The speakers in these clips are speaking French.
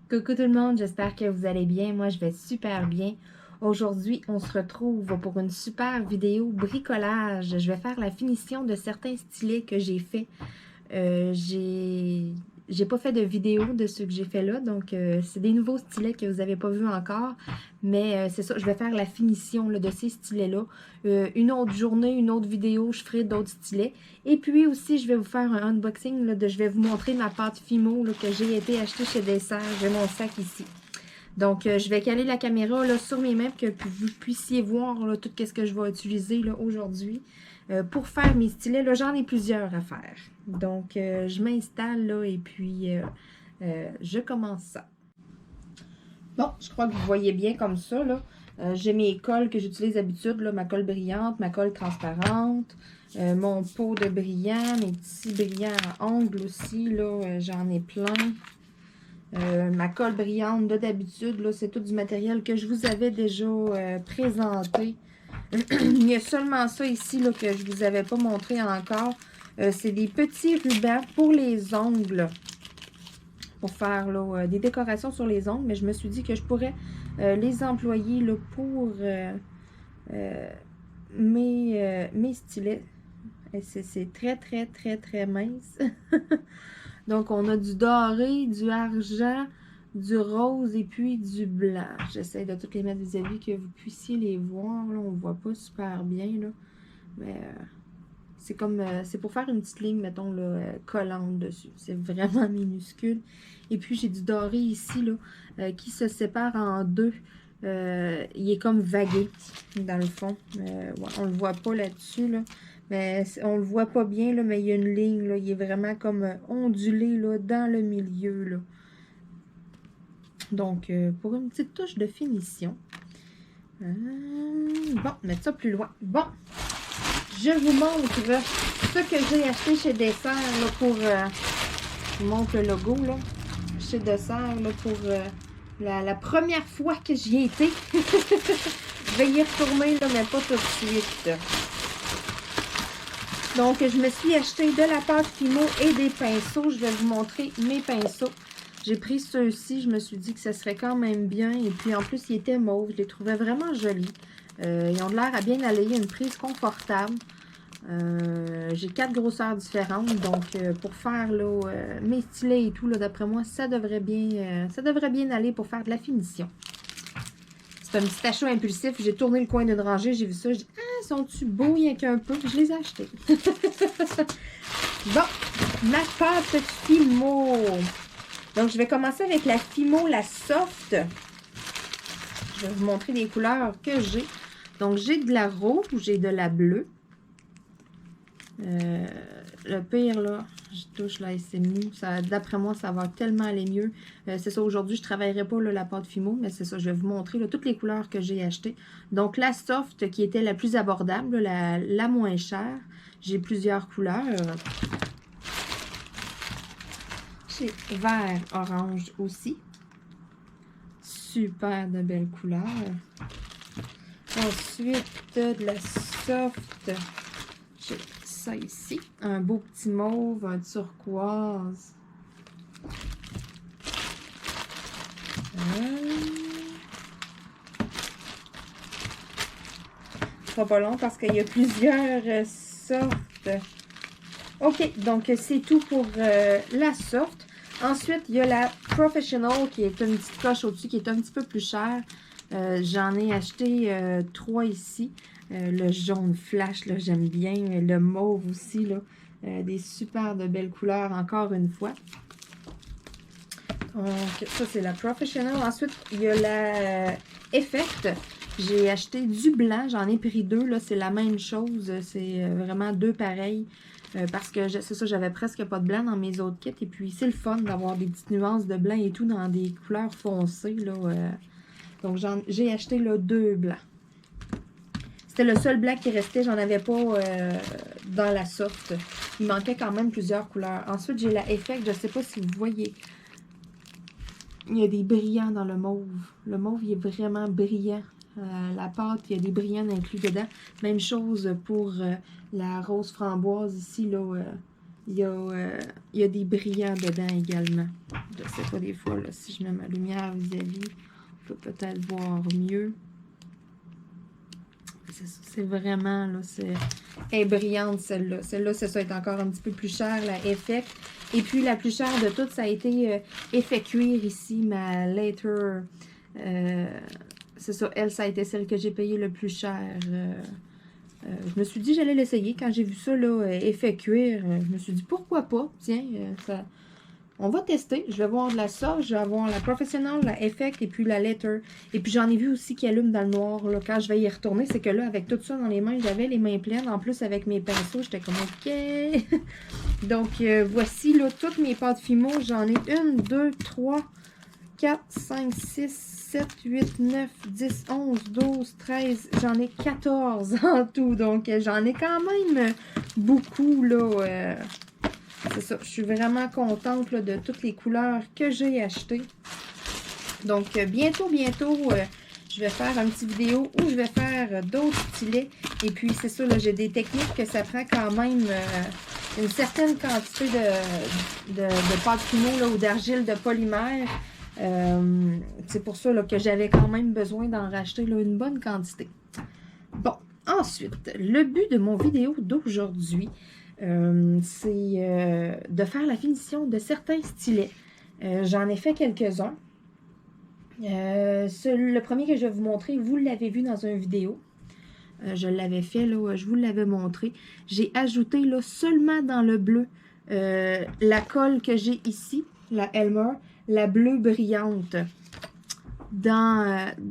Coucou tout le monde, j'espère que vous allez bien. Moi, je vais super bien. Aujourd'hui, on se retrouve pour une super vidéo bricolage. Je vais faire la finition de certains stylets que j'ai fait. J'ai pas fait de vidéo de ce que j'ai fait là, donc c'est des nouveaux stylets que vous n'avez pas vu encore. Mais c'est ça, je vais faire la finition là, de ces stylets-là. Une autre journée, une autre vidéo, je ferai d'autres stylets. Et puis aussi, je vais vous faire un unboxing, là, je vais vous montrer ma pâte Fimo là, que j'ai été acheter chez Dessert. J'ai mon sac ici. Donc, je vais caler la caméra là, sur mes mains pour que vous puissiez voir là, tout ce que je vais utiliser aujourd'hui pour faire mes stylets. Là, j'en ai plusieurs à faire. Donc, je m'installe là et puis je commence ça. Bon, je crois que vous voyez bien comme ça. Là. J'ai mes colles que j'utilise d'habitude, ma colle brillante, ma colle transparente, mon pot de brillant, mes petits brillants à ongles aussi. J'en ai plein. Ma colle brillante d'habitude, c'est tout du matériel que je vous avais déjà présenté. Il y a seulement ça ici là, que je ne vous avais pas montré encore. C'est des petits rubans pour les ongles. Pour faire là, des décorations sur les ongles. Mais je me suis dit que je pourrais les employer là, pour mes stylets. C'est très, très, très, très mince. Donc, on a du doré, du argent, du rose et puis du blanc. J'essaie de toutes les mettre vis-à-vis que vous puissiez les voir. Là, on ne voit pas super bien, là. Mais c'est comme, c'est pour faire une petite ligne, mettons, là, collante dessus. C'est vraiment minuscule. Et puis, j'ai du doré ici, là, qui se sépare en deux. Il est comme vagué, dans le fond. Ouais, on ne le voit pas là-dessus, là. Mais on le voit pas bien, là, mais il y a une ligne, là, il est vraiment comme ondulé là, dans le milieu. Là. Donc, pour une petite touche de finition. Bon, mettre ça plus loin. Bon, je vous montre ce que j'ai acheté chez Dessert là, pour... je vous montre le logo, là. Chez Dessert, là, pour la première fois que j'y ai été. Je vais y retourner, là, mais pas tout de suite. Donc, je me suis acheté de la pâte Fimo et des pinceaux. Je vais vous montrer mes pinceaux. J'ai pris ceux-ci. Je me suis dit que ça serait quand même bien. Et puis, en plus, ils étaient mauves. Je les trouvais vraiment jolis. Ils ont l'air à bien aller. Il y a une prise confortable. J'ai 4 grosseurs différentes. Donc, pour faire là, mes stylets et tout, d'après moi, ça devrait bien aller pour faire de la finition. C'est un petit achat impulsif. J'ai tourné le coin d'une rangée, j'ai vu ça. J'ai dit, ah, sont-tu beaux, rien qu'un peu? Je les ai achetés. Bon, ma pâte Fimo. Donc, je vais commencer avec la Fimo, la soft. Je vais vous montrer les couleurs que j'ai. Donc, j'ai de la rouge et de la bleue. Le pire, là, je touche là et c'est mou. D'après moi, ça va tellement aller mieux. C'est ça, aujourd'hui, je ne travaillerai pas là, la pâte Fimo, mais c'est ça, je vais vous montrer là, toutes les couleurs que j'ai achetées. Donc, la soft, qui était la plus abordable, la moins chère. J'ai plusieurs couleurs. J'ai vert, orange aussi. Super de belles couleurs. Ensuite, de la soft, j'ai ça ici. Un beau petit mauve, un turquoise. Ce sera pas long parce qu'il y a plusieurs sortes. OK, donc c'est tout pour la soft. Ensuite, il y a la Professional qui est une petite coche au-dessus qui est un petit peu plus chère. J'en ai acheté 3 ici. Le jaune flash, j'aime bien. Le mauve aussi, là. Des super de belles couleurs, encore une fois. Donc, ça, c'est la Professional. Ensuite, il y a la Effect. J'ai acheté du blanc. J'en ai pris 2. Là, c'est la même chose. C'est vraiment 2 pareils. Parce que, c'est ça, j'avais presque pas de blanc dans mes autres kits. Et puis, c'est le fun d'avoir des petites nuances de blanc et tout dans des couleurs foncées, là. Donc, j'ai acheté, là, 2 blancs. C'était le seul blanc qui restait. J'en avais pas dans la soft. Il manquait quand même plusieurs couleurs. Ensuite, j'ai la Effect. Je ne sais pas si vous voyez. Il y a des brillants dans le mauve. Le mauve, il est vraiment brillant. La pâte, il y a des brillants inclus dedans. Même chose pour la rose framboise ici, là. il y a des brillants dedans également. Je ne sais pas des fois, là, si je mets ma lumière vis-à-vis, on peut peut-être voir mieux. C'est vraiment, là, elle est brillante celle-là. Celle-là, c'est ça, est encore un petit peu plus chère, la Effect. Et puis, la plus chère de toutes, ça a été Effet Cuir ici, ma Later. C'est ça, elle, ça a été celle que j'ai payée le plus cher. Je me suis dit, j'allais l'essayer. Quand j'ai vu ça, là, Effet Cuir, je me suis dit, pourquoi pas? Tiens, on va tester. Je vais voir de la sauce, je vais avoir la Professional, la Effect et puis la Letter. Et puis j'en ai vu aussi qui allument dans le noir. Là, quand je vais y retourner, c'est que là, avec tout ça dans les mains, j'avais les mains pleines. En plus, avec mes pinceaux, j'étais comme OK. Donc, voici là, toutes mes pâtes Fimo. J'en ai 1, 2, 3, 4, 5, 6, 7, 8, 9, 10, 11, 12, 13. J'en ai 14 en tout. Donc, j'en ai quand même beaucoup là. C'est ça, je suis vraiment contente là, de toutes les couleurs que j'ai achetées. Donc, bientôt, je vais faire une petite vidéo où je vais faire d'autres stylets. Et puis, c'est ça, là, j'ai des techniques que ça prend quand même une certaine quantité de pâte Fimo là, ou d'argile de polymère. C'est pour ça là, que j'avais quand même besoin d'en racheter là, une bonne quantité. Bon, ensuite, le but de mon vidéo d'aujourd'hui, c'est de faire la finition de certains stylets. J'en ai fait quelques-uns. Le premier que je vais vous montrer, vous l'avez vu dans une vidéo. Je l'avais fait, là, je vous l'avais montré. J'ai ajouté là, seulement dans le bleu la colle que j'ai ici, la Elmer, la bleue brillante.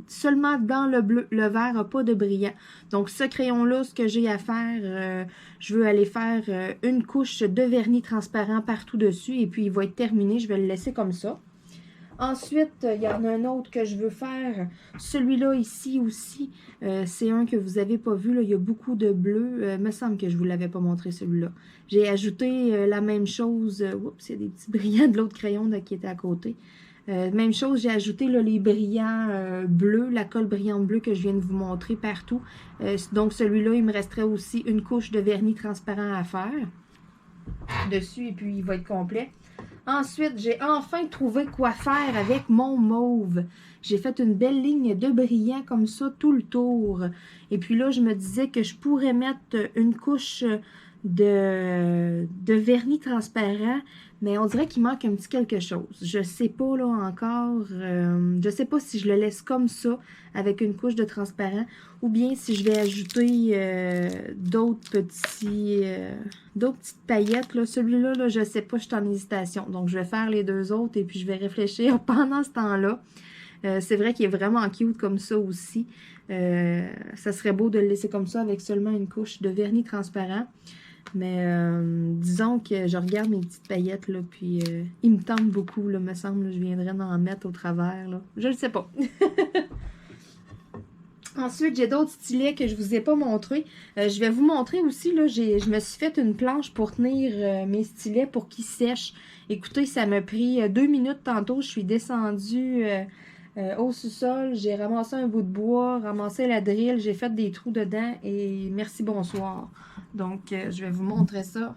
Seulement dans le bleu, le vert n'a pas de brillant. Donc ce crayon-là, ce que j'ai à faire, je veux aller faire une couche de vernis transparent partout dessus et puis il va être terminé, je vais le laisser comme ça. Ensuite, il y en a un autre que je veux faire, celui-là ici aussi, c'est un que vous n'avez pas vu, là. Il y a beaucoup de bleu, il me semble que je ne vous l'avais pas montré celui-là. J'ai ajouté la même chose, oups, il y a des petits brillants de l'autre crayon là, qui était à côté. Même chose, j'ai ajouté là, les brillants bleus, la colle brillante bleue que je viens de vous montrer partout. Donc celui-là, il me resterait aussi une couche de vernis transparent à faire dessus et puis il va être complet. Ensuite, j'ai enfin trouvé quoi faire avec mon mauve. J'ai fait une belle ligne de brillants comme ça tout le tour. Et puis là, je me disais que je pourrais mettre une couche de vernis transparent, mais on dirait qu'il manque un petit quelque chose. Je sais pas là encore, je sais pas si je le laisse comme ça avec une couche de transparent ou bien si je vais ajouter d'autres petites paillettes. Là. Celui-là, là, je sais pas, je suis en hésitation. Donc, je vais faire les deux autres et puis je vais réfléchir pendant ce temps-là. C'est vrai qu'il est vraiment cute comme ça aussi. Ça serait beau de le laisser comme ça avec seulement une couche de vernis transparent. Mais disons que je regarde mes petites paillettes, là, puis ils me tentent beaucoup, là, me semble. Là, je viendrais en mettre au travers. Là. Je ne sais pas. Ensuite, j'ai d'autres stylets que je ne vous ai pas montrés. Je vais vous montrer aussi, là, je me suis fait une planche pour tenir mes stylets pour qu'ils sèchent. Écoutez, ça m'a pris 2 minutes tantôt. Je suis descendue au sous-sol. J'ai ramassé un bout de bois, ramassé la drille. J'ai fait des trous dedans et merci, bonsoir. Donc, je vais vous montrer ça.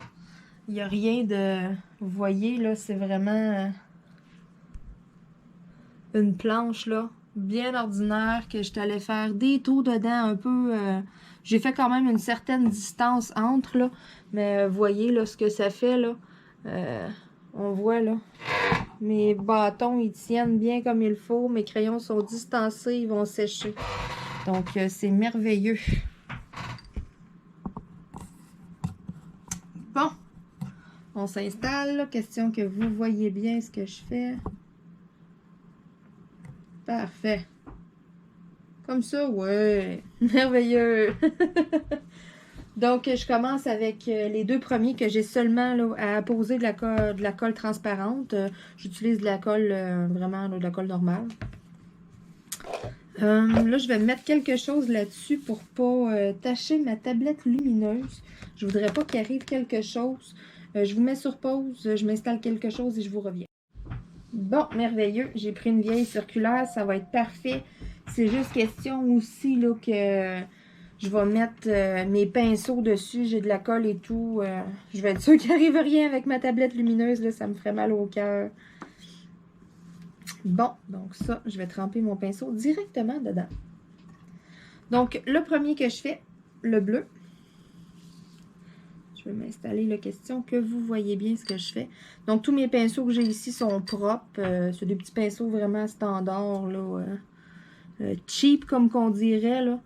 Il n'y a rien de... Vous voyez, là, c'est vraiment une planche, là, bien ordinaire, que je t'allais faire des trous dedans un peu... J'ai fait quand même une certaine distance entre, là. Mais vous voyez, là, ce que ça fait, là. On voit, là. Mes bâtons, ils tiennent bien comme il faut. Mes crayons sont distancés, ils vont sécher. Donc, c'est merveilleux. Bon, on s'installe. Question que vous voyez bien ce que je fais. Parfait. Comme ça, ouais. Merveilleux. Donc, je commence avec les deux premiers que j'ai seulement là, à apposer de la colle transparente. J'utilise de la colle, vraiment là, de la colle normale. Là, je vais mettre quelque chose là-dessus pour pas tacher ma tablette lumineuse. Je voudrais pas qu'il arrive quelque chose. Je vous mets sur pause, je m'installe quelque chose et je vous reviens. Bon, merveilleux. J'ai pris une vieille circulaire, ça va être parfait. C'est juste question aussi là, que Je vais mettre mes pinceaux dessus. J'ai de la colle et tout. Je vais être sûre qu'il n'arrive rien avec ma tablette lumineuse. Là, ça me ferait mal au cœur. Bon, donc ça, je vais tremper mon pinceau directement dedans. Donc, le premier que je fais, le bleu. Je vais m'installer la question que vous voyez bien ce que je fais. Donc, tous mes pinceaux que j'ai ici sont propres. C'est des petits pinceaux vraiment standards, là. Cheap, comme qu'on dirait, là.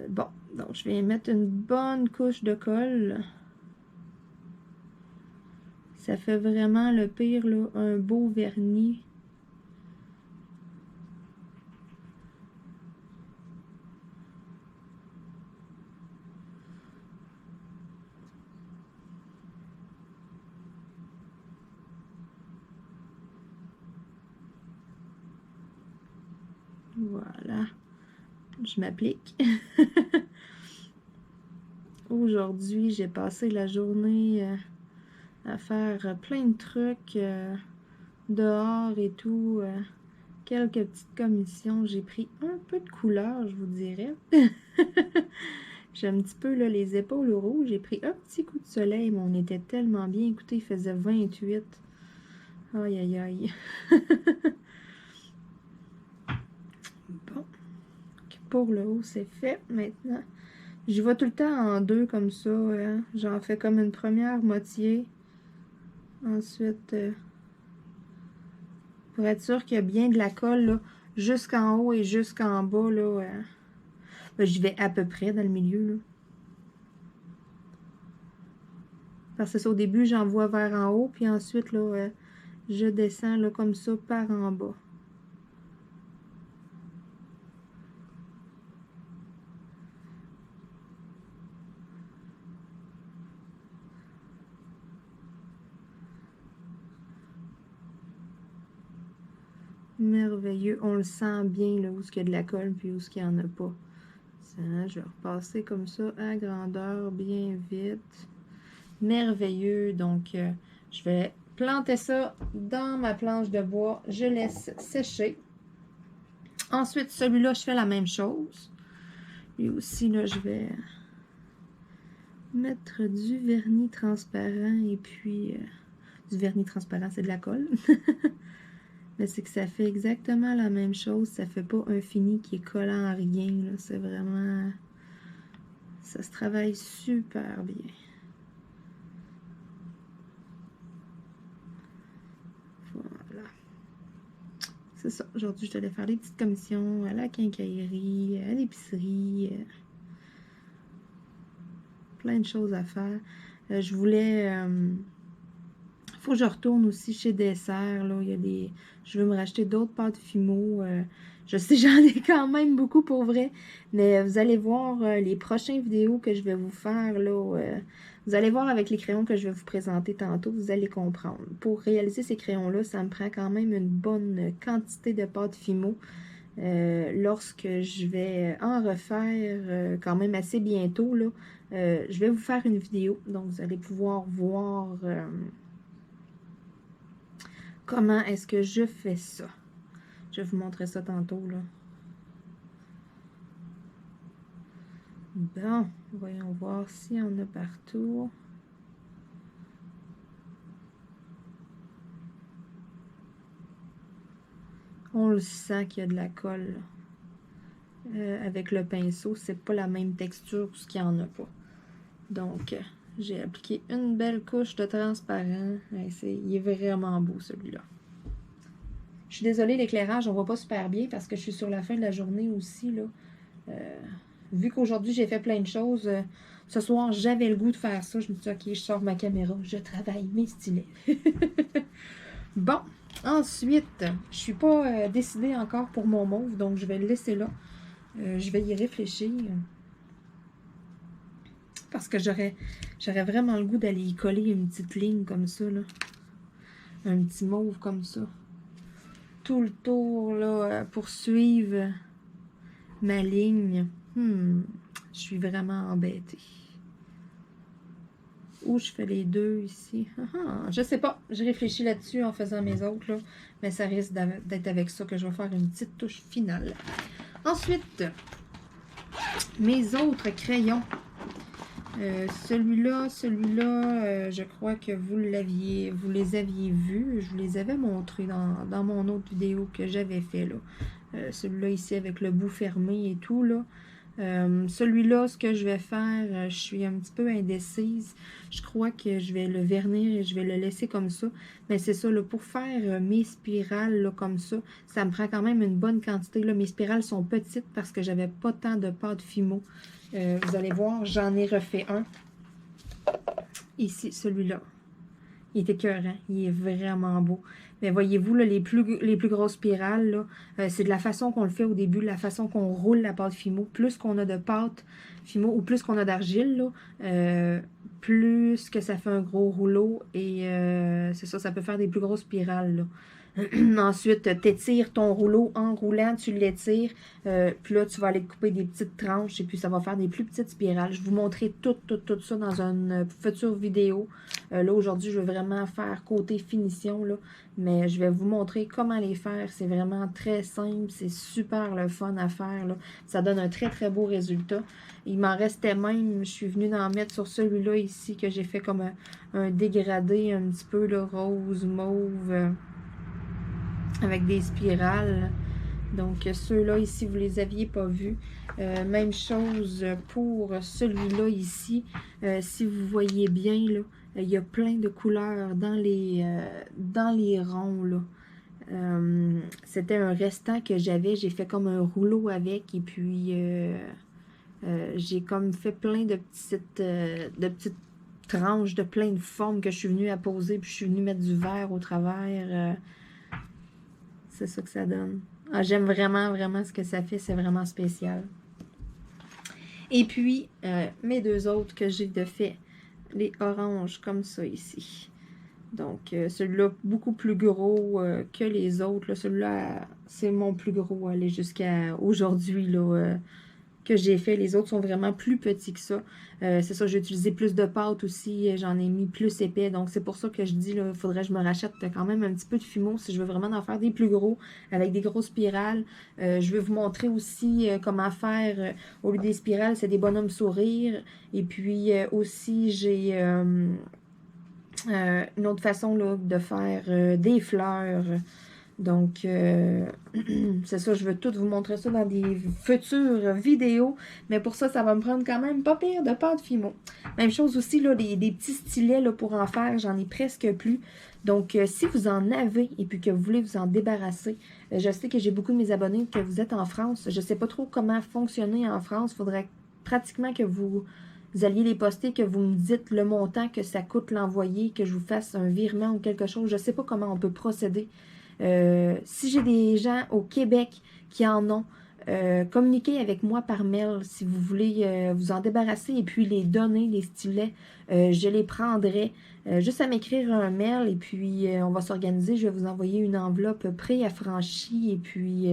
Bon, donc je vais mettre une bonne couche de colle. Ça fait vraiment le pire, là, un beau vernis. Voilà. Je m'applique. Aujourd'hui, j'ai passé la journée à faire plein de trucs dehors et tout. Quelques petites commissions. J'ai pris un peu de couleur, je vous dirais. J'ai un petit peu là, les épaules rouges. J'ai pris un petit coup de soleil, mais on était tellement bien. Écoutez, il faisait 28. Aïe, aïe, aïe. Bon. Pour le haut, c'est fait. Maintenant, je vais tout le temps en deux comme ça. Hein. J'en fais comme une première moitié. Ensuite, pour être sûr qu'il y a bien de la colle jusqu'en haut et jusqu'en bas. Là, ben, j'y vais à peu près dans le milieu. Là. Parce que ça, au début, j'envoie vers en haut. Puis ensuite, là, je descends là, comme ça par en bas. Merveilleux. On le sent bien là, où il y a de la colle puis où il n'y en a pas. Ça, je vais repasser comme ça à grandeur bien vite. Merveilleux. Donc, je vais planter ça dans ma planche de bois. Je laisse sécher. Ensuite, celui-là, je fais la même chose. Lui aussi, là, je vais mettre du vernis transparent et puis... du vernis transparent, c'est de la colle. Mais c'est que ça fait exactement la même chose. Ça fait pas un fini qui est collant à rien. C'est vraiment... Ça se travaille super bien. Voilà. C'est ça. Aujourd'hui, je devais faire des petites commissions à la quincaillerie, à l'épicerie. Plein de choses à faire. Je voulais... faut que je retourne aussi chez Dessert. Là. Il y a des... Je veux me racheter d'autres pâtes Fimo. Je sais, j'en ai quand même beaucoup pour vrai. Mais vous allez voir les prochaines vidéos que je vais vous faire. Là, vous allez voir avec les crayons que je vais vous présenter tantôt. Vous allez comprendre. Pour réaliser ces crayons-là, ça me prend quand même une bonne quantité de pâtes Fimo. Lorsque je vais en refaire quand même assez bientôt, là, je vais vous faire une vidéo. Donc, vous allez pouvoir voir... comment est-ce que je fais ça? Je vais vous montrer ça tantôt, là. Bon, voyons voir s'il y en a partout. On le sent qu'il y a de la colle. Avec le pinceau, c'est pas la même texture ce qu'il n'y en a pas. Donc, j'ai appliqué une belle couche de transparent. Il est vraiment beau, celui-là. Je suis désolée, l'éclairage, on voit pas super bien parce que je suis sur la fin de la journée aussi, là. Vu qu'aujourd'hui, j'ai fait plein de choses, ce soir, j'avais le goût de faire ça. Je me suis dit, OK, je sors ma caméra, je travaille mes stylets. Bon, ensuite, je suis pas décidée encore pour mon mauve, donc je vais le laisser là. Je vais y réfléchir. Parce que j'aurais vraiment le goût d'aller y coller une petite ligne comme ça, là. Un petit mauve comme ça. Tout le tour, là, pour suivre ma ligne. Je suis vraiment embêtée. Ou je fais les deux ici. Je sais pas. Je réfléchis là-dessus en faisant mes autres, là. Mais ça risque d'être avec ça que je vais faire une petite touche finale. Ensuite, Mes autres crayons. Celui-là, je crois que vous les aviez vus. Je vous les avais montrés dans mon autre vidéo que j'avais fait, là. Celui-là ici avec le bout fermé et tout, là. Celui-là, ce que je vais faire, je suis un petit peu indécise. Je crois que je vais le vernir et je vais le laisser comme ça. Mais c'est ça, là, pour faire mes spirales là, comme ça me prend quand même une bonne quantité. Là. Mes spirales sont petites parce que j'avais pas tant de pâte Fimo. Vous allez voir, j'en ai refait un. Ici, celui-là. Il est écœurant. Il est vraiment beau. Mais voyez-vous, là, les plus grosses spirales, là, c'est de la façon qu'on le fait au début, la façon qu'on roule la pâte Fimo. Plus qu'on a de pâte Fimo ou plus qu'on a d'argile, là, plus que ça fait un gros rouleau. Et c'est ça, ça peut faire des plus grosses spirales, là. Ensuite, tu étires ton rouleau en roulant, tu l'étires. Puis là, tu vas aller couper des petites tranches et puis ça va faire des plus petites spirales. Je vais vous montrer tout ça dans une future vidéo. Là, aujourd'hui, je vais vraiment faire côté finition, là. Mais je vais vous montrer comment les faire. C'est vraiment très simple. C'est super le fun à faire, là. Ça donne un très, très beau résultat. Il m'en restait même. Je suis venue d'en mettre sur celui-là ici que j'ai fait comme un dégradé un petit peu, là, rose, mauve. Avec des spirales. Donc, ceux-là ici, vous les aviez pas vus. Même chose pour celui-là ici. Si vous voyez bien, là, il y a plein de couleurs dans les ronds, là. C'était un restant que j'avais. J'ai fait comme un rouleau avec. Et puis, j'ai comme fait plein de petites tranches de plein de formes que je suis venue apposer. Puis, je suis venue mettre du vert au travers. C'est ça que ça donne. Ah, j'aime vraiment, vraiment ce que ça fait. C'est vraiment spécial. Et puis, mes deux autres que j'ai de fait, les oranges comme ça ici. Donc, celui-là, beaucoup plus gros que les autres. Celui-là, c'est mon plus gros. Aller jusqu'à aujourd'hui, là, que j'ai fait. Les autres sont vraiment plus petits que ça. C'est ça, j'ai utilisé plus de pâte aussi. J'en ai mis plus épais. Donc, c'est pour ça que je dis, il faudrait que je me rachète quand même un petit peu de Fimo si je veux vraiment en faire des plus gros avec des grosses spirales. Je vais vous montrer aussi comment faire, au lieu des spirales, c'est des bonhommes sourires. Et puis, aussi, j'ai une autre façon là, de faire des fleurs. Donc, c'est ça, je veux tout vous montrer ça dans des futures vidéos. Mais pour ça, ça va me prendre quand même pas pire de pâte Fimo. Même chose aussi, là, des petits stylets là, pour en faire, j'en ai presque plus. Donc, si vous en avez et puis que vous voulez vous en débarrasser, je sais que j'ai beaucoup de mes abonnés que vous êtes en France. Je ne sais pas trop comment fonctionner en France. Il faudrait pratiquement que vous alliez les poster, que vous me dites le montant que ça coûte l'envoyer, que je vous fasse un virement ou quelque chose. Je ne sais pas comment on peut procéder. Si j'ai des gens au Québec qui en ont, communiquez avec moi par mail si vous voulez vous en débarrasser et puis les donner, les stylets. Je les prendrai. Juste à m'écrire un mail et puis on va s'organiser. Je vais vous envoyer une enveloppe préaffranchie et puis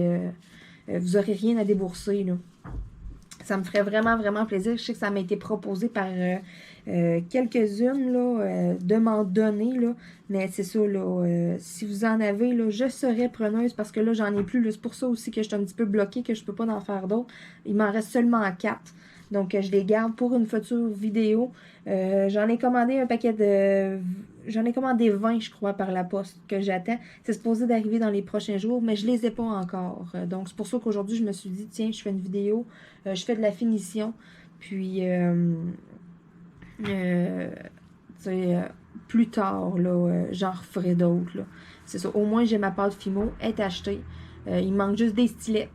vous n'aurez rien à débourser, là. Ça me ferait vraiment, vraiment plaisir. Je sais que ça m'a été proposé par quelques-unes de m'en donner. Là. Mais c'est ça, là, si vous en avez, là, je serais preneuse parce que là, j'en ai plus. C'est pour ça aussi que je suis un petit peu bloquée, que je ne peux pas en faire d'autres. Il m'en reste seulement 4. Donc, je les garde pour une future vidéo. J'en ai commandé un paquet de... J'en ai commandé 20, je crois, par la poste que j'attends. C'est supposé d'arriver dans les prochains jours, mais je ne les ai pas encore. Donc, c'est pour ça qu'aujourd'hui, je me suis dit, tiens, je fais une vidéo. Je fais de la finition. Puis, plus tard, là, j'en referai d'autres. C'est ça. Au moins, j'ai ma pâte Fimo. Elle est achetée. Il me manque juste des stylets.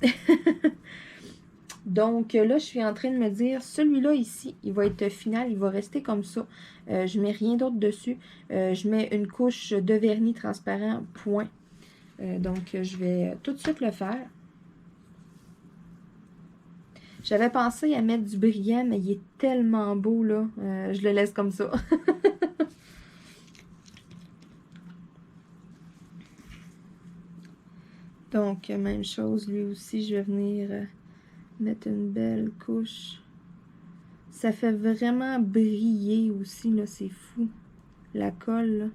Donc, là, je suis en train de me dire, celui-là ici, il va être final. Il va rester comme ça. Je mets rien d'autre dessus. Je mets une couche de vernis transparent, point. Donc, je vais tout de suite le faire. J'avais pensé à mettre du brillant, mais il est tellement beau, là. Je le laisse comme ça. Donc, même chose, lui aussi, je vais venir mettre une belle couche. Ça fait vraiment briller aussi, là, c'est fou. La colle, là.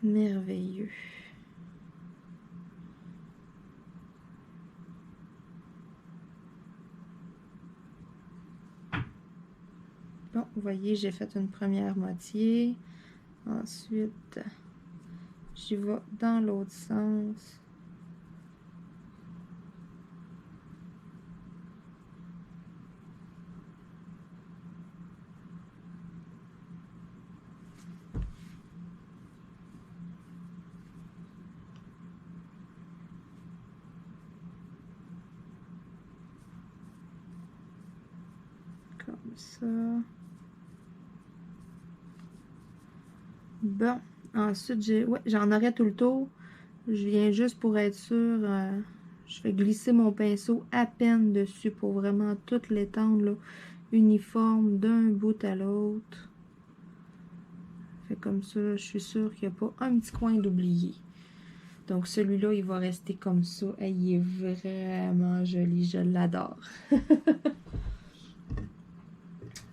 Merveilleux. Bon, vous voyez, j'ai fait une première moitié. Ensuite, j'y vais dans l'autre sens. Comme ça. Bon, ensuite, j'en aurai tout le tour. Je viens juste pour être sûre, je vais glisser mon pinceau à peine dessus pour vraiment tout l'étendre uniforme d'un bout à l'autre. Fait comme ça, je suis sûre qu'il n'y a pas un petit coin d'oublié. Donc celui-là, il va rester comme ça. Et il est vraiment joli, je l'adore.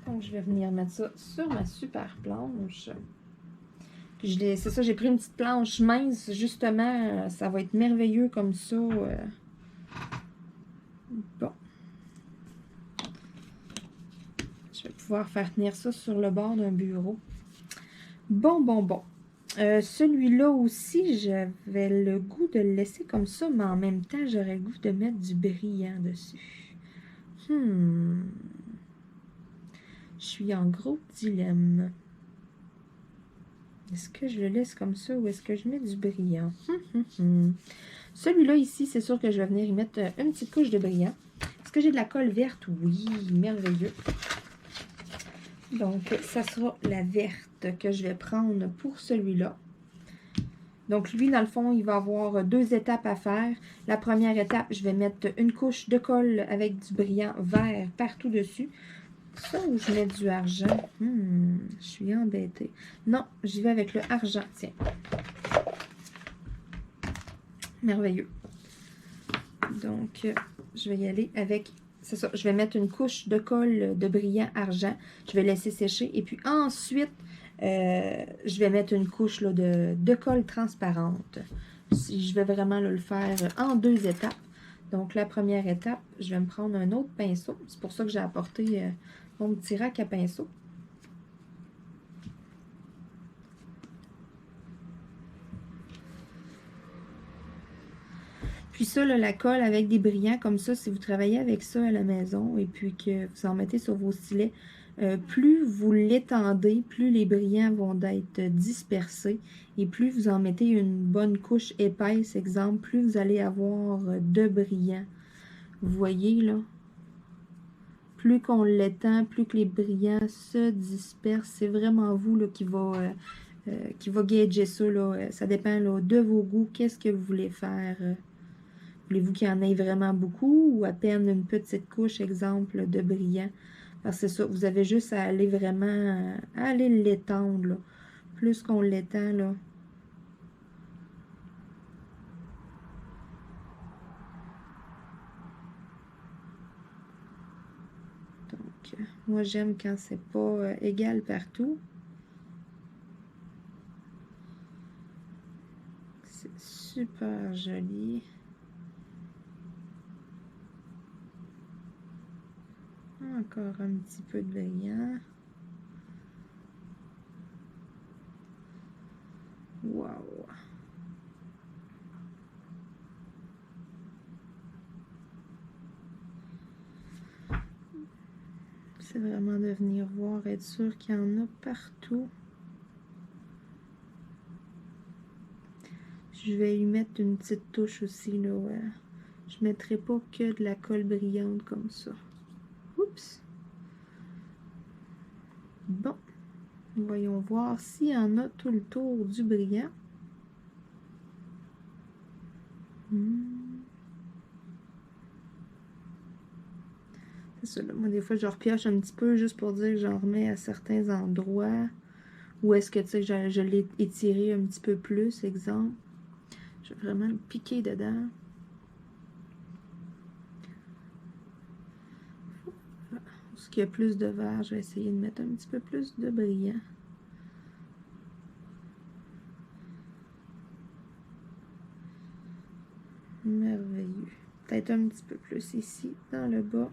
Donc je vais venir mettre ça sur ma super planche. C'est ça, j'ai pris une petite planche mince, justement, ça va être merveilleux comme ça. Bon. Je vais pouvoir faire tenir ça sur le bord d'un bureau. Bon. Celui-là aussi, j'avais le goût de le laisser comme ça, mais en même temps, j'aurais le goût de mettre du brillant dessus. Je suis en gros dilemme. Est-ce que je le laisse comme ça ou est-ce que je mets du brillant? Celui-là ici, c'est sûr que je vais venir y mettre une petite couche de brillant. Est-ce que j'ai de la colle verte? Oui, merveilleux. Donc, ça sera la verte que je vais prendre pour celui-là. Donc, lui, dans le fond, il va avoir 2 étapes à faire. La première étape, je vais mettre une couche de colle avec du brillant vert partout dessus. Ça ou je mets du argent? Je suis embêtée. Non, j'y vais avec le argent, tiens. Merveilleux. Donc, je vais y aller avec... C'est ça, je vais mettre une couche de colle de brillant argent. Je vais laisser sécher. Et puis ensuite, je vais mettre une couche là, de colle transparente. Je vais vraiment là, le faire en 2 étapes. Donc, la première étape, je vais me prendre un autre pinceau. C'est pour ça que j'ai apporté mon petit rack à pinceau. Puis ça, là, la colle avec des brillants comme ça, si vous travaillez avec ça à la maison et puis que vous en mettez sur vos stylets, plus vous l'étendez, plus les brillants vont être dispersés et plus vous en mettez une bonne couche épaisse, exemple, plus vous allez avoir de brillants. Vous voyez, là? Plus qu'on l'étend, plus que les brillants se dispersent. C'est vraiment vous là, qui va gager ça. Là. Ça dépend là, de vos goûts. Qu'est-ce que vous voulez faire? Voulez-vous qu'il y en ait vraiment beaucoup ou à peine une petite couche, exemple, de brillant? Parce que c'est ça, vous avez juste à aller vraiment, à aller l'étendre, là. Plus qu'on l'étend, là. Donc, moi, j'aime quand c'est pas égal partout. C'est super joli. Encore un petit peu de brillant. Wow! C'est vraiment de venir voir, être sûr qu'il y en a partout. Je vais y mettre une petite touche aussi, là. Je ne mettrai pas que de la colle brillante comme ça. Oups! Bon, voyons voir s'il y en a tout le tour du brillant. C'est ça, là. Moi, des fois, je repioche un petit peu juste pour dire que j'en remets à certains endroits. Ou est-ce que, tu sais, je l'ai étiré un petit peu plus, exemple. Je vais vraiment le piquer dedans. Parce qu'il y a plus de vert, je vais essayer de mettre un petit peu plus de brillant. Merveilleux. Peut-être un petit peu plus ici, dans le bas.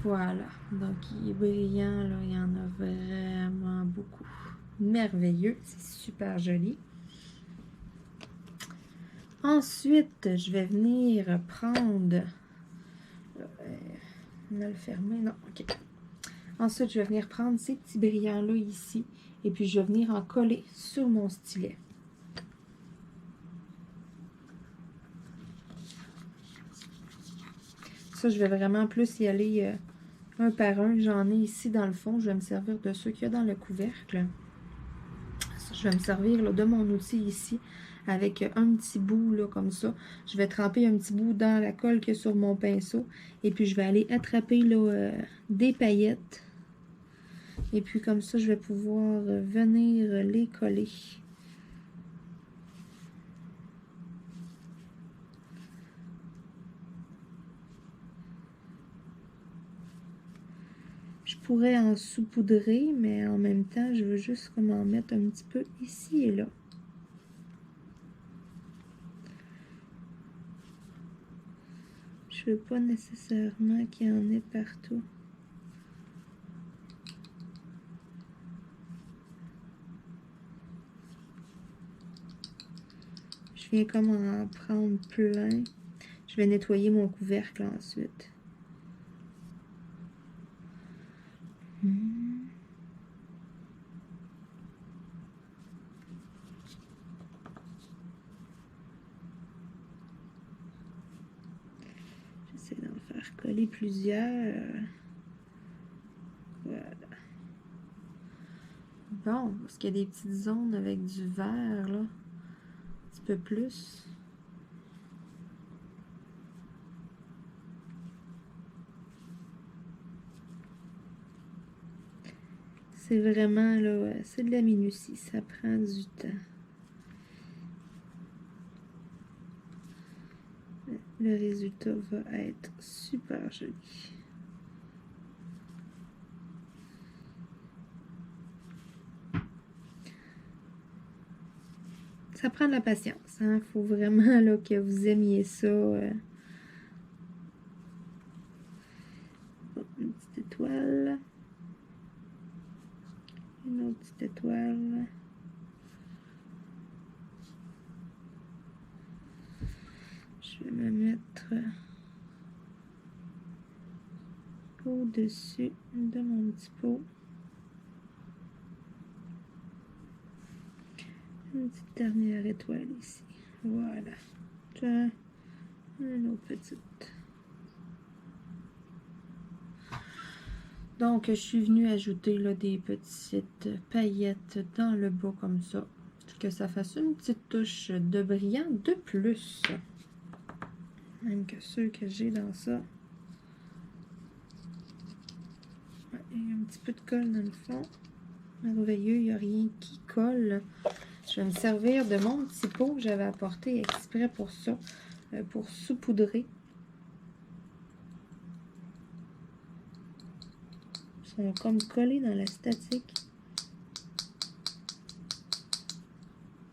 Voilà. Donc, il est brillant, là. Il y en a vraiment beaucoup. Merveilleux. C'est super joli. Ensuite, je vais venir prendre... on va le fermer. Non, OK. Ensuite, je vais venir prendre ces petits brillants-là ici. Et puis, je vais venir en coller sur mon stylet. Ça, je vais vraiment plus y aller un par un. J'en ai ici dans le fond. Je vais me servir de ceux qu'il y a dans le couvercle. Ça, je vais me servir là, de mon outil ici avec un petit bout là, comme ça. Je vais tremper un petit bout dans la colle qu'il y a sur mon pinceau. Et puis, je vais aller attraper là, des paillettes. Et puis, comme ça, je vais pouvoir venir les coller. Je pourrais en saupoudrer, mais en même temps, je veux juste comme en mettre un petit peu ici et là. Je veux pas nécessairement qu'il y en ait partout. Je viens comme en prendre plein. Je vais nettoyer mon couvercle ensuite. J'essaie d'en faire coller plusieurs. Voilà. Bon, parce qu'il y a des petites zones avec du vert, là. Un petit peu plus. C'est vraiment, là, c'est de la minutie. Ça prend du temps. Le résultat va être super joli. Ça prend de la patience, hein? Faut vraiment là, que vous aimiez ça. Une petite étoile. Une autre petite étoile. Je vais me mettre au-dessus de mon petit pot. Une petite dernière étoile ici. Voilà. Une autre petite. Donc, je suis venue ajouter là, des petites paillettes dans le bas comme ça. Pour que ça fasse une petite touche de brillant de plus. Même que ceux que j'ai dans ça. Ouais, il y a un petit peu de colle dans le fond. Merveilleux, il n'y a rien qui colle. Je vais me servir de mon petit pot que j'avais apporté exprès pour ça, pour saupoudrer. Ils sont comme collés dans la statique.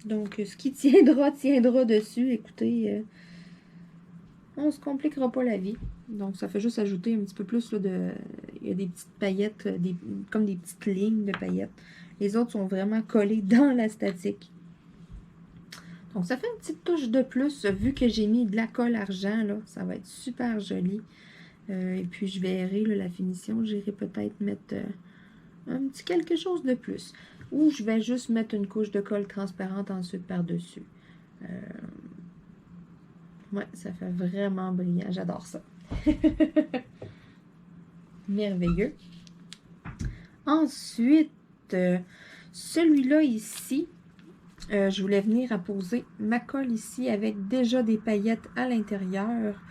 Donc, ce qui tiendra, tiendra dessus. Écoutez, on ne se compliquera pas la vie. Donc, ça fait juste ajouter un petit peu plus là, de... Il y a des petites paillettes, comme des petites lignes de paillettes. Les autres sont vraiment collés dans la statique. Donc, ça fait une petite touche de plus, vu que j'ai mis de la colle argent, là. Ça va être super joli. Et puis, je verrai là, la finition. J'irai peut-être mettre un petit quelque chose de plus. Ou je vais juste mettre une couche de colle transparente ensuite par-dessus. Ouais, ça fait vraiment brillant. J'adore ça. Merveilleux. Ensuite, celui-là ici, je voulais venir apposer ma colle ici avec déjà des paillettes à l'intérieur.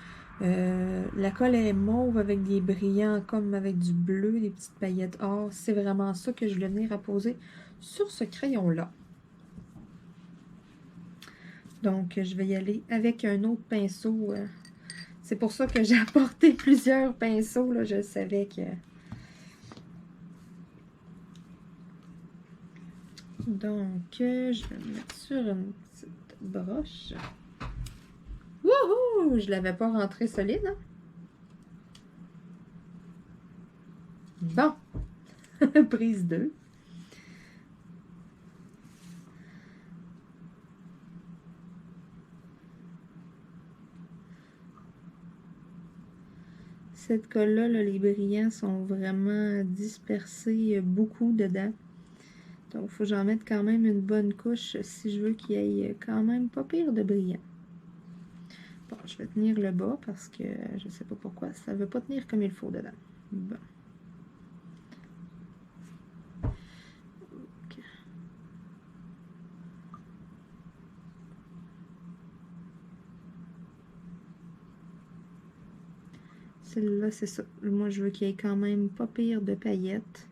La colle est mauve avec des brillants comme avec du bleu, des petites paillettes or. C'est vraiment ça que je voulais venir apposer sur ce crayon-là. Donc, je vais y aller avec un autre pinceau. C'est pour ça que j'ai apporté plusieurs pinceaux. Là. Je savais que... Donc, je vais me mettre sur une petite broche. Wouhou! Je l'avais pas rentré solide, hein? Bon. Prise 2. Cette colle-là, les brillants sont vraiment dispersés beaucoup dedans. Donc, il faut que j'en mette quand même une bonne couche si je veux qu'il y ait quand même pas pire de brillant. Bon, je vais tenir le bas parce que je sais pas pourquoi. Ça ne veut pas tenir comme il faut dedans. Bon. Okay. Celle-là, c'est ça. Moi, je veux qu'il y ait quand même pas pire de paillettes.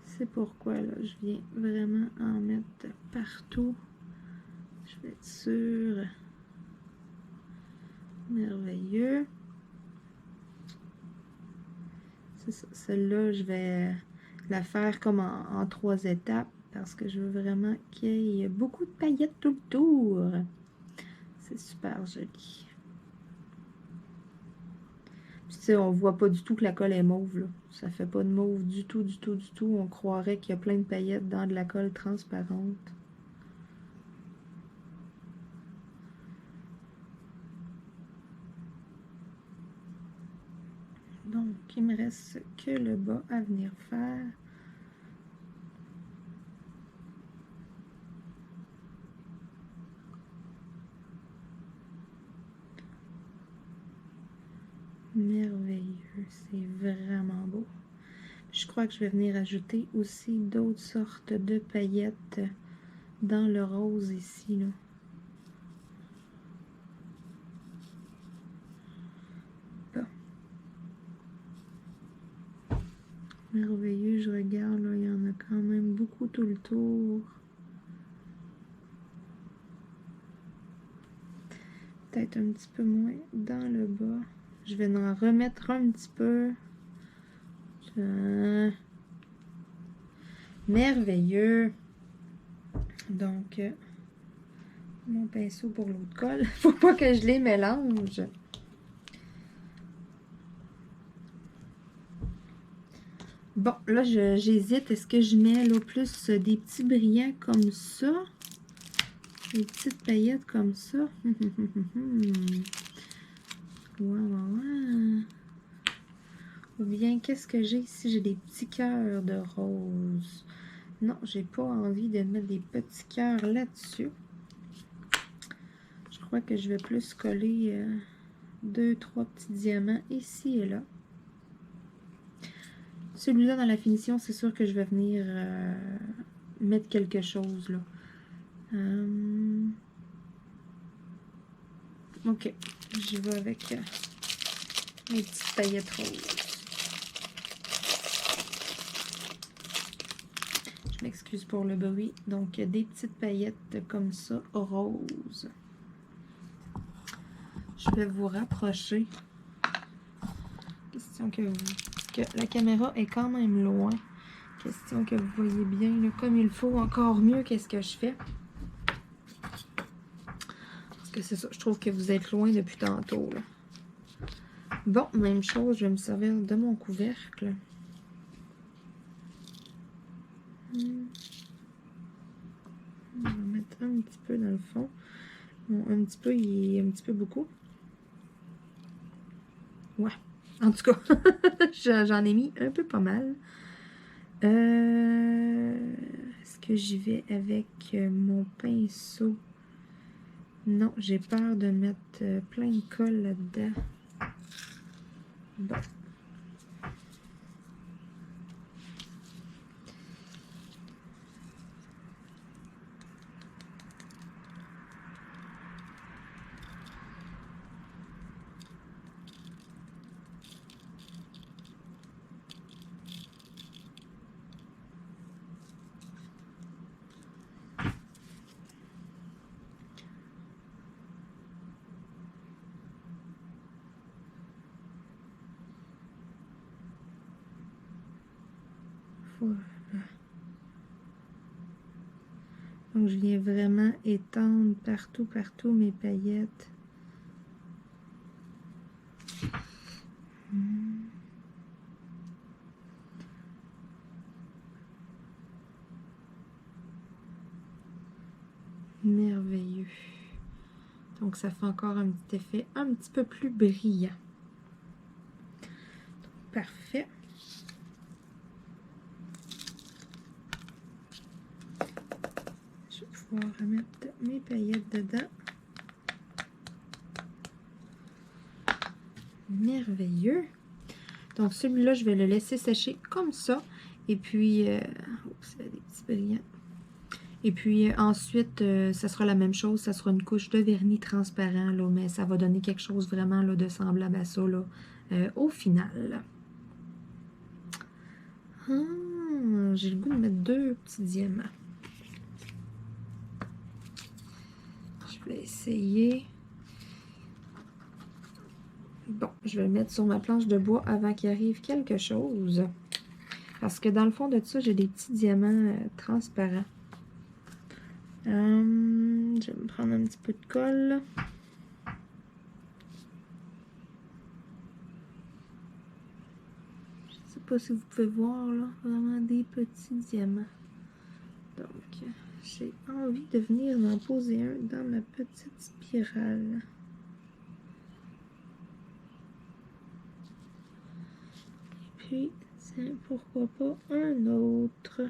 C'est pourquoi, là, je viens vraiment en mettre partout. Je vais être sûre. Merveilleux. C'est ça. Celle-là, je vais la faire comme en 3 étapes parce que je veux vraiment qu'il y ait beaucoup de paillettes tout le tour. C'est super joli. Puis, tu sais, on voit pas du tout que la colle est mauve, là. Ça fait pas de mauve du tout, du tout, du tout. On croirait qu'il y a plein de paillettes dans de la colle transparente. Donc, il me reste que le bas à venir faire. Merveilleux, c'est vraiment beau. Je crois que je vais venir ajouter aussi d'autres sortes de paillettes dans le rose ici, là. Bon. Merveilleux, je regarde, là, il y en a quand même beaucoup tout le tour. Peut-être un petit peu moins dans le bas. Je vais en remettre un petit peu. Merveilleux. Donc, mon pinceau pour l'autre colle. Faut pas que je les mélange. Bon, là, j'hésite. Est-ce que je mets là plus des petits brillants comme ça? Des petites paillettes comme ça? Ouais. Ou bien, qu'est-ce que j'ai ici? J'ai des petits cœurs de rose. Non, j'ai pas envie de mettre des petits cœurs là-dessus. Je crois que je vais plus coller 2-3 petits diamants ici et là. Celui-là, dans la finition, c'est sûr que je vais venir mettre quelque chose, là. Ok, j'y vais avec mes petites paillettes roses. Je m'excuse pour le bruit. Donc, des petites paillettes comme ça, roses. Je vais vous rapprocher. Question que la caméra est quand même loin. Question que vous voyez bien, là, comme il faut, encore mieux qu'est-ce que je fais. Parce que c'est ça, je trouve que vous êtes loin depuis tantôt, là. Bon, même chose, je vais me servir de mon couvercle. On va mettre un petit peu dans le fond. Bon, un petit peu, il est un petit peu beaucoup. Ouais, en tout cas, j'en ai mis un peu pas mal. Est-ce que j'y vais avec mon pinceau? Non, j'ai peur de mettre plein de colle là-dedans. Bon. Donc, je viens vraiment étendre partout mes paillettes. Merveilleux. Donc, ça fait encore un petit effet un petit peu plus brillant. Parfait. Je vais pouvoir remettre mes paillettes dedans. Merveilleux. Donc, celui-là, je vais le laisser sécher comme ça. Et puis, oups, il y a des petits brillants. Et puis, ensuite, ça sera la même chose. Ça sera une couche de vernis transparent, là, mais ça va donner quelque chose vraiment là, de semblable à ça là, au final. J'ai le goût de mettre 2 petits diamants. Je vais essayer. Bon, je vais le mettre sur ma planche de bois avant qu'il arrive quelque chose. Parce que dans le fond de ça, j'ai des petits diamants transparents. Je vais me prendre un petit peu de colle. Je ne sais pas si vous pouvez voir, là, vraiment des petits diamants. Donc, j'ai envie de venir en poser un dans ma petite spirale. Et puis, tiens, pourquoi pas un autre.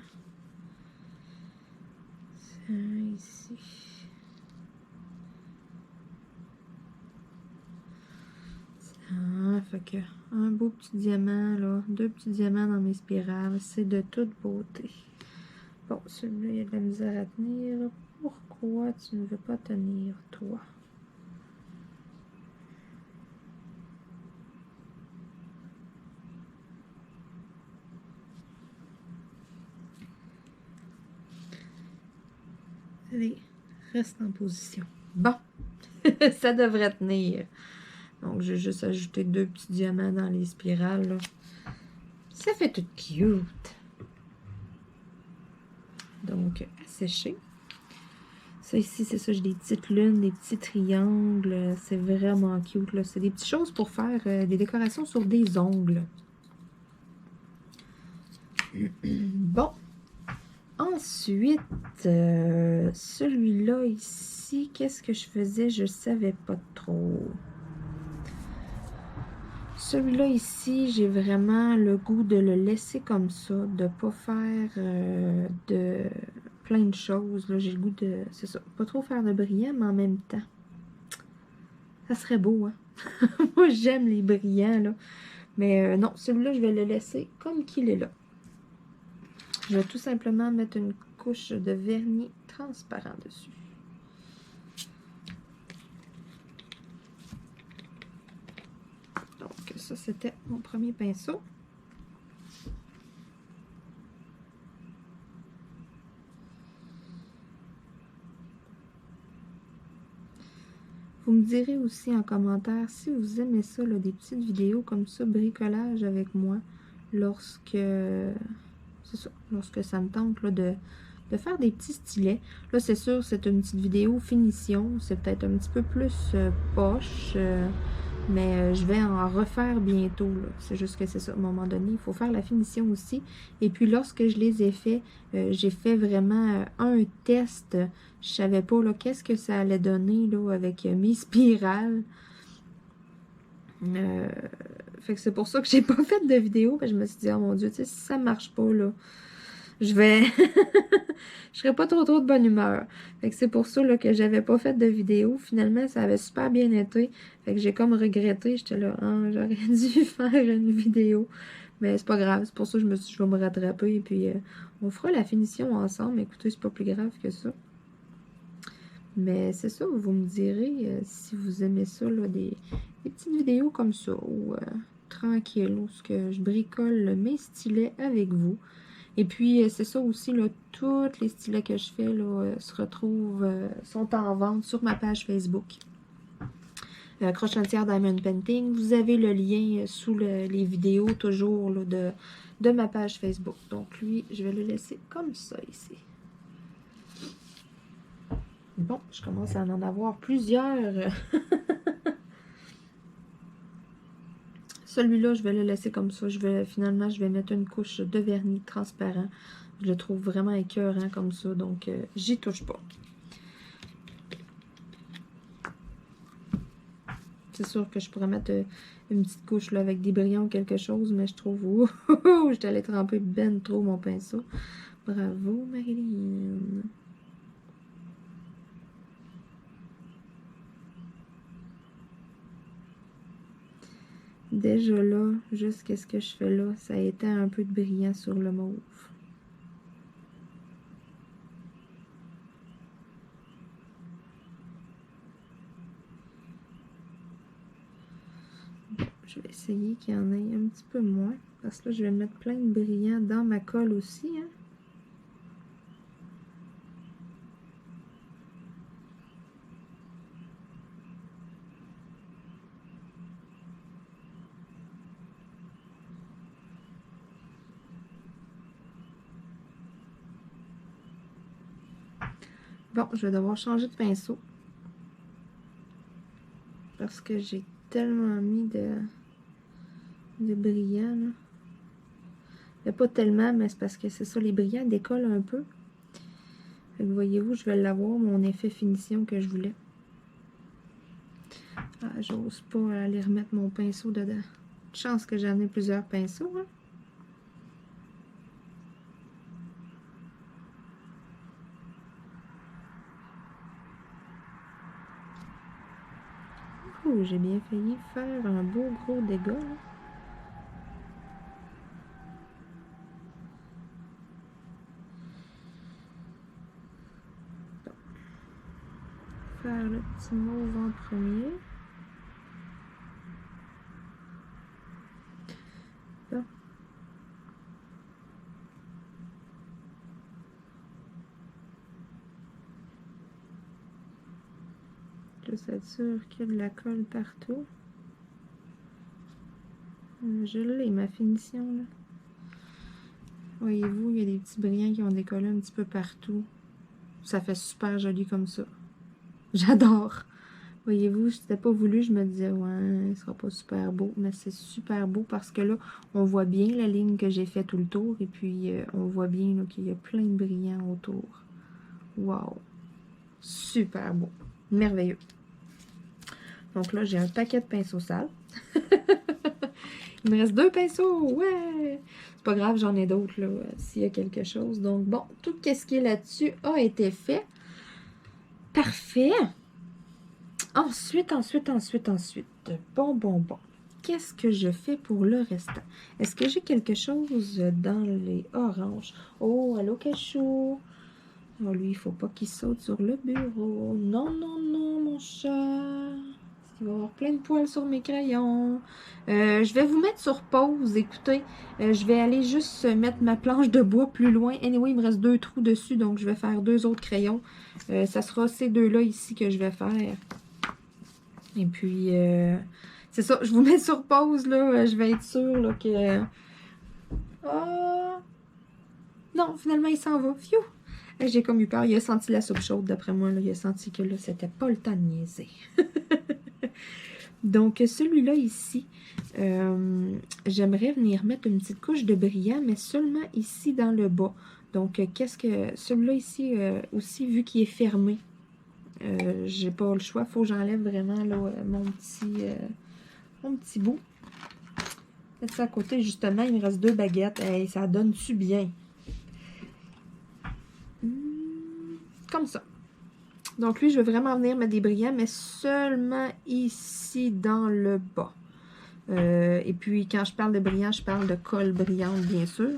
Tiens, ici. Tiens, fait que un beau petit diamant, là. 2 petits diamants dans mes spirales. C'est de toute beauté. Bon, celui-là, il y a de la misère à tenir. Pourquoi tu ne veux pas tenir, toi? Allez, reste en position. Bon, ça devrait tenir. Donc, j'ai juste ajouté 2 petits diamants dans les spirales, là. Ça fait tout cute. Donc, à sécher. Ça ici, c'est ça, j'ai des petites lunes, des petits triangles. C'est vraiment cute, là. C'est des petites choses pour faire des décorations sur des ongles. Bon. Ensuite, celui-là ici, qu'est-ce que je faisais? Je savais pas trop. Celui-là ici, j'ai vraiment le goût de le laisser comme ça, de pas faire de plein de choses. J'ai le goût de, c'est ça, pas trop faire de brillant, mais en même temps, ça serait beau, hein? Moi, j'aime les brillants, là. Mais non, celui-là, je vais le laisser comme qu'il est là. Je vais tout simplement mettre une couche de vernis transparent dessus. Donc, ça, c'était mon premier pinceau. Vous me direz aussi en commentaire si vous aimez ça, là, des petites vidéos comme ça, bricolage avec moi, lorsque ça me tente là, de faire des petits stylets. Là, c'est sûr, c'est une petite vidéo finition, c'est peut-être un petit peu plus poche, mais je vais en refaire bientôt. C'est juste que c'est ça, à un moment donné, il faut faire la finition aussi. Et puis, lorsque je les ai fait, j'ai fait vraiment un test. Je savais pas qu'est-ce que ça allait donner là, avec mes spirales. Fait que c'est pour ça que j'ai pas fait de vidéo. Je me suis dit, oh mon Dieu, tu sais, si ça marche pas, là, je vais... je serais pas trop de bonne humeur. Fait que c'est pour ça là, que j'avais pas fait de vidéo. Finalement, ça avait super bien été. Fait que j'ai comme regretté. J'étais là, ah, j'aurais dû faire une vidéo. Mais c'est pas grave. C'est pour ça que je me suis dit, je vais me rattraper. Et puis, on fera la finition ensemble. Écoutez, c'est pas plus grave que ça. Mais c'est ça, vous me direz si vous aimez ça, là, des petites vidéos comme ça, ou tranquille, où je bricole mes stylets avec vous. Et puis, c'est ça aussi, là, tous les stylets que je fais, là, se retrouvent, sont en vente sur ma page Facebook. Croche entière Diamond Painting. Vous avez le lien sous les vidéos, toujours là, de ma page Facebook. Donc lui, je vais le laisser comme ça ici. Bon, je commence à en avoir plusieurs. Celui-là, je vais le laisser comme ça. Finalement, je vais mettre une couche de vernis transparent. Je le trouve vraiment écœurant comme ça, donc j'y touche pas. C'est sûr que je pourrais mettre une petite couche là, avec des brillants ou quelque chose, mais je trouve... Ouh, j'étais allée tremper ben trop mon pinceau. Bravo, Marilyn. Déjà là, juste qu'est-ce que je fais là, ça éteint un peu de brillant sur le mauve. Bon, je vais essayer qu'il y en ait un petit peu moins, parce que là, je vais mettre plein de brillants dans ma colle aussi, hein. Bon, je vais devoir changer de pinceau. Parce que j'ai tellement mis de brillants, là. Mais pas tellement, mais c'est parce que c'est ça, les brillants décollent un peu. Fait que voyez-vous, je vais l'avoir, mon effet finition que je voulais. Ah, j'ose pas aller remettre mon pinceau dedans. Chance que j'en ai plusieurs pinceaux, hein. Ouh, j'ai bien failli faire un beau gros dégât, là. Bon. Faire le petit mauve en premier. Bon. Juste être sûr qu'il y a de la colle partout. Je l'ai, ma finition, là. Voyez-vous, il y a des petits brillants qui ont décollé un petit peu partout. Ça fait super joli comme ça. J'adore. Voyez-vous, je n'étais pas voulu, je me disais, ouais, il sera pas super beau. Mais c'est super beau parce que là, on voit bien la ligne que j'ai fait tout le tour. Et puis, on voit bien qu'il y a plein de brillants autour. Wow! Super beau. Merveilleux. Donc là, j'ai un paquet de pinceaux sales. Il me reste 2 pinceaux. Ouais! C'est pas grave, j'en ai d'autres là, s'il y a quelque chose. Donc bon, tout ce qui est là-dessus a été fait. Parfait. Ensuite. Bon. Qu'est-ce que je fais pour le restant? Est-ce que j'ai quelque chose dans les oranges? Oh, allô, Cachou. Oh, lui, il faut pas qu'il saute sur le bureau. Non, mon chat. Il va y avoir plein de poils sur mes crayons. Je vais vous mettre sur pause. Écoutez, je vais aller juste mettre ma planche de bois plus loin. Anyway, il me reste 2 trous dessus, donc je vais faire 2 autres crayons. Ça sera ces 2-là ici que je vais faire. Et puis, c'est ça. Je vous mets sur pause, là. Je vais être sûre là, que... Oh! Non, finalement, il s'en va. Phew! J'ai comme eu peur. Il a senti la soupe chaude, d'après moi. Là. Il a senti que là, c'était pas le temps de niaiser. Donc, celui-là ici, j'aimerais venir mettre une petite couche de brillant, mais seulement ici dans le bas. Donc, qu'est-ce que... Celui-là ici, aussi, vu qu'il est fermé, j'ai pas le choix. Il faut que j'enlève vraiment là, mon petit bout. Mettre ça à côté, justement, il me reste 2 baguettes. Hey, ça donne-tu bien? Comme ça. Donc, lui, je veux vraiment venir mettre des brillants, mais seulement ici dans le bas. Et puis, quand je parle de brillant, je parle de colle brillante, bien sûr.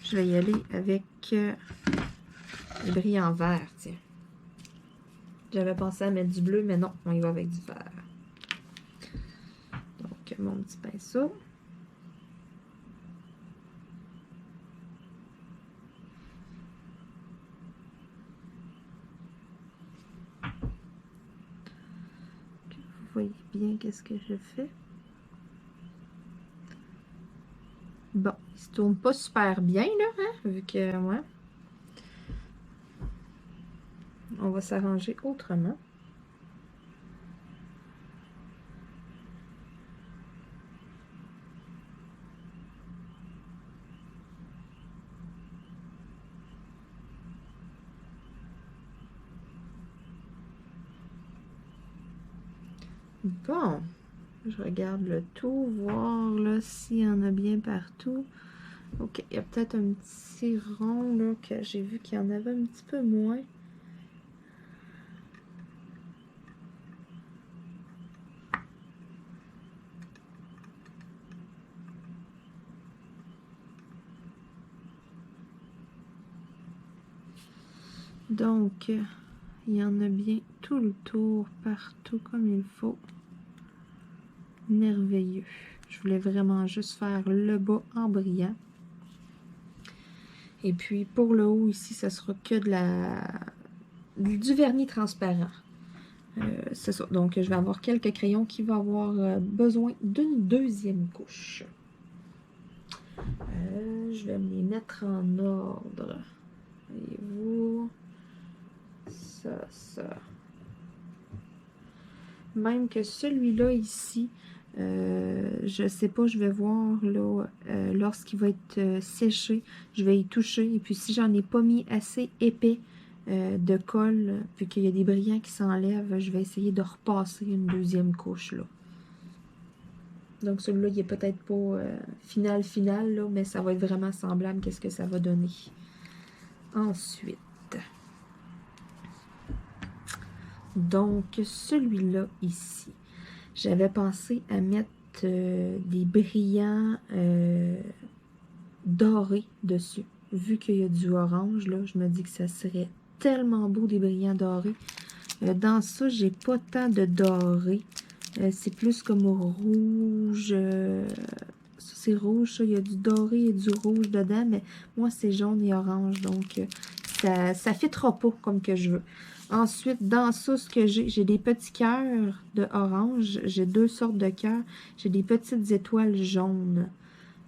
Je vais y aller avec les brillants verts, tiens. J'avais pensé à mettre du bleu, mais non, on y va avec du vert. Donc, mon petit pinceau. voyez bien qu'est-ce que je fais. Bon, il se tourne pas super bien, là, hein, vu que, ouais. On va s'arranger autrement. Bon, je regarde le tout, voir là s'il y en a bien partout. Ok, il y a peut-être un petit rond là que j'ai vu qu'il y en avait un petit peu moins. Donc, il y en a bien tout le tour, partout comme il faut. Merveilleux. Je voulais vraiment juste faire le bas en brillant. Et puis, pour le haut, ici, ça sera que du vernis transparent. C'est ça. Donc, je vais avoir quelques crayons qui vont avoir besoin d'une deuxième couche. Je vais me les mettre en ordre. Voyez-vous? Ça. Même que celui-là ici, je sais pas, je vais voir là, lorsqu'il va être séché, je vais y toucher. Et puis si j'en ai pas mis assez épais de colle, puis qu'il y a des brillants qui s'enlèvent, je vais essayer de repasser une deuxième couche là. Donc celui-là, il est peut-être pas final là, mais ça va être vraiment semblable qu'est-ce que ça va donner. Ensuite, donc celui-là ici, j'avais pensé à mettre des brillants dorés dessus. Vu qu'il y a du orange, là, je me dis que ça serait tellement beau des brillants dorés. Dans ça, j'ai pas tant de doré. C'est plus comme au rouge. Ça, c'est rouge, ça. Il y a du doré et du rouge dedans, mais moi, c'est jaune et orange. Donc, ça fitera pas comme que je veux. Ensuite, dans ça, ce que j'ai des petits cœurs de orange. J'ai deux sortes de cœurs. J'ai des petites étoiles jaunes.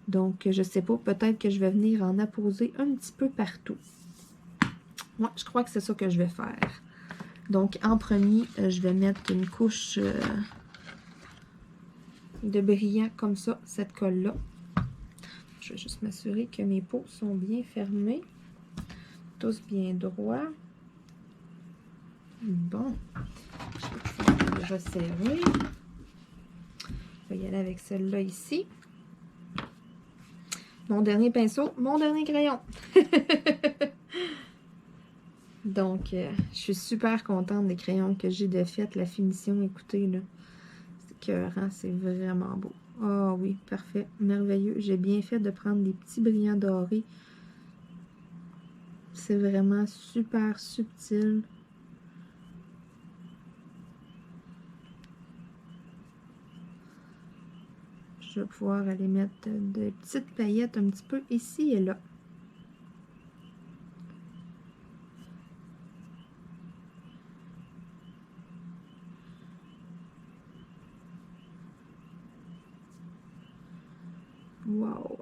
Donc, je sais pas, peut-être que je vais venir en apposer un petit peu partout. Moi, je crois que c'est ça que je vais faire. Donc, en premier, je vais mettre une couche de brillant comme ça, cette colle-là. Je vais juste m'assurer que mes pots sont bien fermés. Tous bien droits. Bon. Je vais déjà serrer. Je vais y aller avec celle-là ici. Mon dernier pinceau, mon dernier crayon. Donc, je suis super contente des crayons que j'ai de fait. La finition, écoutez, là, c'est écœurant, c'est vraiment beau. Ah oui, parfait, merveilleux. J'ai bien fait de prendre des petits brillants dorés. C'est vraiment super subtil. Je vais pouvoir aller mettre des petites paillettes un petit peu ici et là. Wow!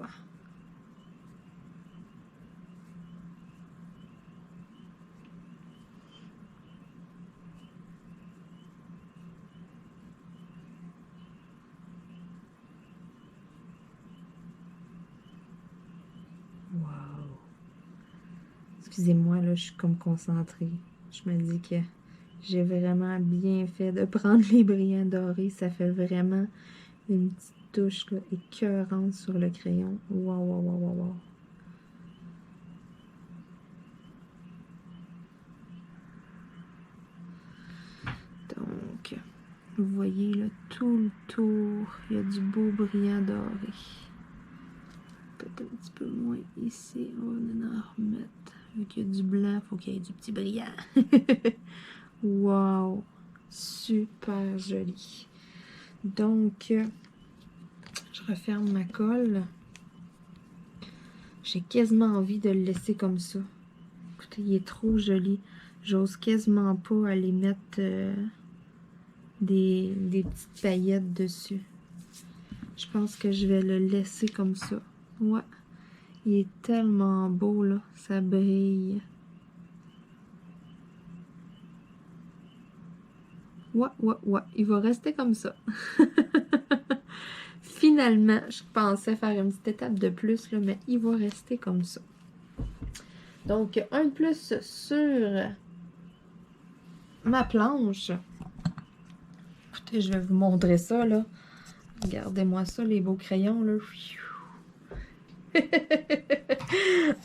Wow! Excusez-moi, là, je suis comme concentrée. Je me dis que j'ai vraiment bien fait de prendre les brillants dorés. Ça fait vraiment une petite touche là, écœurante sur le crayon. Wow, wow, wow, wow, wow. Donc, vous voyez là, tout le tour, il y a du beau brillant doré. Peut-être un petit peu moins ici. On va en remettre. Vu qu'il y a du blanc, il faut qu'il y ait du petit brillant. Wow! Super joli. Donc, je referme ma colle. J'ai quasiment envie de le laisser comme ça. Écoutez, il est trop joli. J'ose quasiment pas aller mettre des petites paillettes dessus. Je pense que je vais le laisser comme ça. Ouais. Il est tellement beau, là. Ça brille. Ouais. Il va rester comme ça. Finalement, je pensais faire une petite étape de plus, là, mais il va rester comme ça. Donc, un de plus sur ma planche. Écoutez, je vais vous montrer ça, là. Regardez-moi ça, les beaux crayons, là.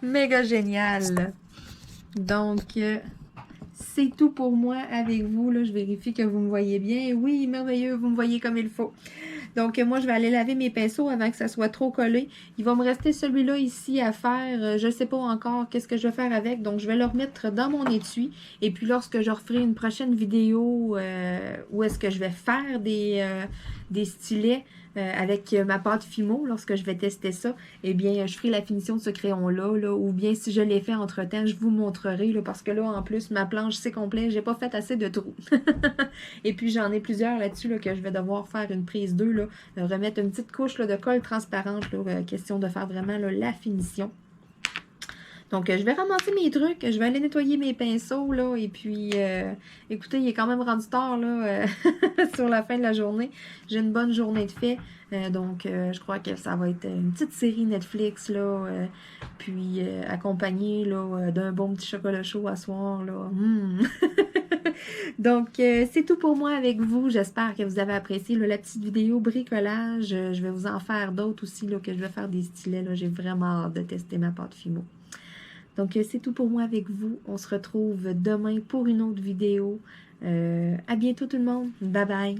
Méga génial. Donc, c'est tout pour moi avec vous. Là. Je vérifie que vous me voyez bien. Oui, merveilleux, vous me voyez comme il faut. Donc, moi, je vais aller laver mes pinceaux avant que ça soit trop collé. Il va me rester celui-là ici à faire. Je ne sais pas encore qu'est-ce que je vais faire avec. Donc, je vais le remettre dans mon étui. Et puis, lorsque je referai une prochaine vidéo où est-ce que je vais faire des stylets avec ma pâte Fimo, lorsque je vais tester ça, eh bien, je ferai la finition de ce crayon-là. Là, ou bien, si je l'ai fait entre-temps, je vous montrerai. Là, parce que là, en plus, ma planche, c'est complet. J'ai pas fait assez de trous. Et puis, j'en ai plusieurs là-dessus là, que je vais devoir faire une prise 2. Là, remettre une petite couche là, de colle transparente. Là, question de faire vraiment là, la finition. Donc, je vais ramasser mes trucs, je vais aller nettoyer mes pinceaux, là, et puis, écoutez, il est quand même rendu tard, là, sur la fin de la journée. J'ai une bonne journée de fait, donc, je crois que ça va être une petite série Netflix, là, puis accompagnée, là, d'un bon petit chocolat chaud à soir, là. Donc, c'est tout pour moi avec vous. J'espère que vous avez apprécié là, la petite vidéo bricolage. Je vais vous en faire d'autres aussi, là, que je vais faire des stylets, là. J'ai vraiment hâte de tester ma pâte Fimo. Donc, c'est tout pour moi avec vous. On se retrouve demain pour une autre vidéo. À bientôt tout le monde. Bye bye.